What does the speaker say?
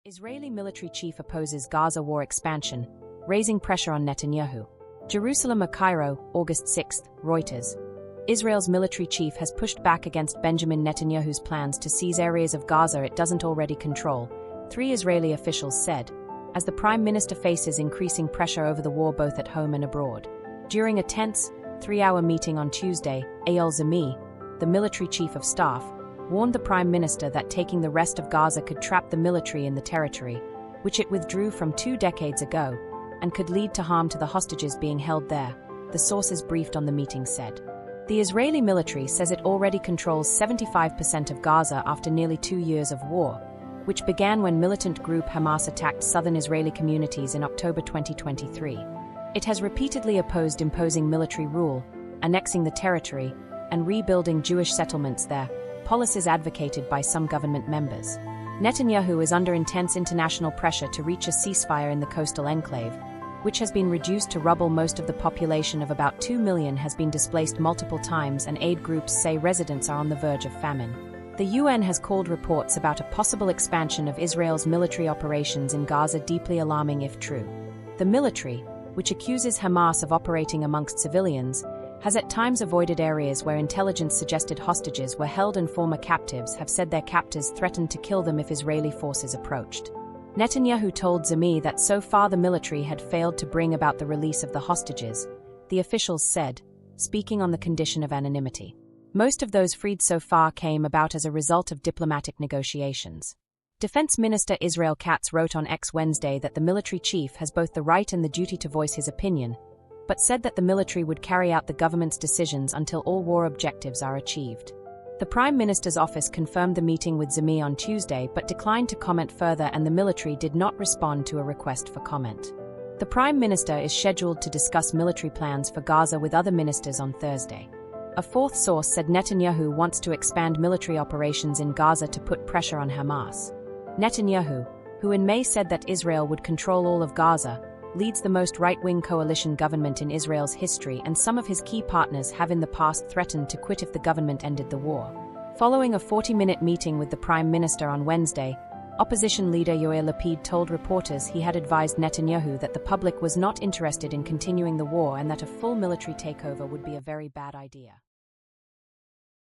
Israeli military chief opposes Gaza war expansion, raising pressure on Netanyahu. Jerusalem or Cairo, August 6, Reuters. Israel's military chief has pushed back against Benjamin Netanyahu's plans to seize areas of Gaza it doesn't already control, 3 Israeli officials said, as the prime minister faces increasing pressure over the war both at home and abroad. During a tense, 3-hour meeting on Tuesday, Eyal Zemi, the military chief of staff, warned the prime minister that taking the rest of Gaza could trap the military in the territory, which it withdrew from 2 decades ago, and could lead to harm to the hostages being held there, the sources briefed on the meeting said. The Israeli military says it already controls 75% of Gaza after nearly 2 years of war, which began when militant group Hamas attacked southern Israeli communities in October 2023. It has repeatedly opposed imposing military rule, annexing the territory, and rebuilding Jewish settlements there, policies advocated by some government members. Netanyahu is under intense international pressure to reach a ceasefire in the coastal enclave, which has been reduced to rubble. Most of the population of about 2 million has been displaced multiple times, and aid groups say residents are on the verge of famine. The UN has called reports about a possible expansion of Israel's military operations in Gaza deeply alarming if true. The military, which accuses Hamas of operating amongst civilians, has at times avoided areas where intelligence suggested hostages were held, and former captives have said their captors threatened to kill them if Israeli forces approached. Netanyahu told Zemi that so far the military had failed to bring about the release of the hostages, the officials said, speaking on the condition of anonymity. Most of those freed so far came about as a result of diplomatic negotiations. Defense Minister Israel Katz wrote on X Wednesday that the military chief has both the right and the duty to voice his opinion, but said that the military would carry out the government's decisions until all war objectives are achieved. The Prime Minister's office confirmed the meeting with Zemi on Tuesday but declined to comment further, and the military did not respond to a request for comment. The Prime Minister is scheduled to discuss military plans for Gaza with other ministers on Thursday. A fourth source said Netanyahu wants to expand military operations in Gaza to put pressure on Hamas. Netanyahu, who in May said that Israel would control all of Gaza, leads the most right-wing coalition government in Israel's history, and some of his key partners have in the past threatened to quit if the government ended the war. Following a 40-minute meeting with the Prime Minister on Wednesday, opposition leader Yair Lapid told reporters he had advised Netanyahu that the public was not interested in continuing the war and that a full military takeover would be a very bad idea.